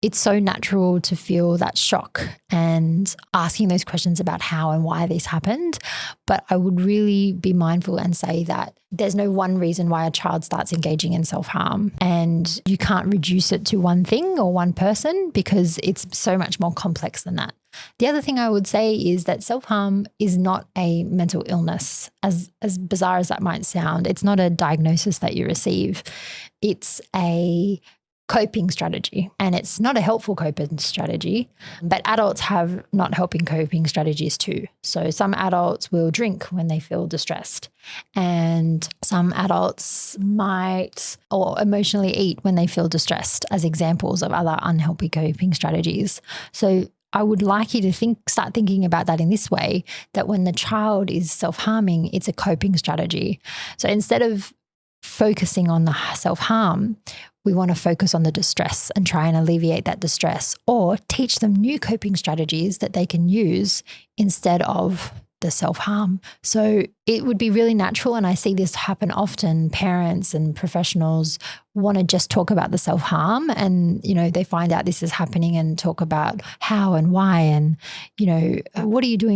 it's so natural to feel that shock and asking those questions about how and why this happened. But I would really be mindful and say that there's no one reason why a child starts engaging in self-harm, and you can't reduce it to one thing or one person because it's so much more complex than that. The other thing I would say is that self-harm is not a mental illness, as bizarre as that might sound. It's not a diagnosis that you receive. It's a coping strategy, and it's not a helpful coping strategy, but adults have not helping coping strategies too. So some adults will drink when they feel distressed, and some adults might or emotionally eat when they feel distressed, as examples of other unhealthy coping strategies. So I would like you to start thinking about that in this way, that when the child is self-harming, it's a coping strategy. So instead of focusing on the self-harm, we want to focus on the distress and try and alleviate that distress, or teach them new coping strategies that they can use instead of the self-harm. So it would be really natural, and I see this happen often. Parents and professionals want to just talk about the self-harm, and, they find out this is happening and talk about how and why and, what are you doing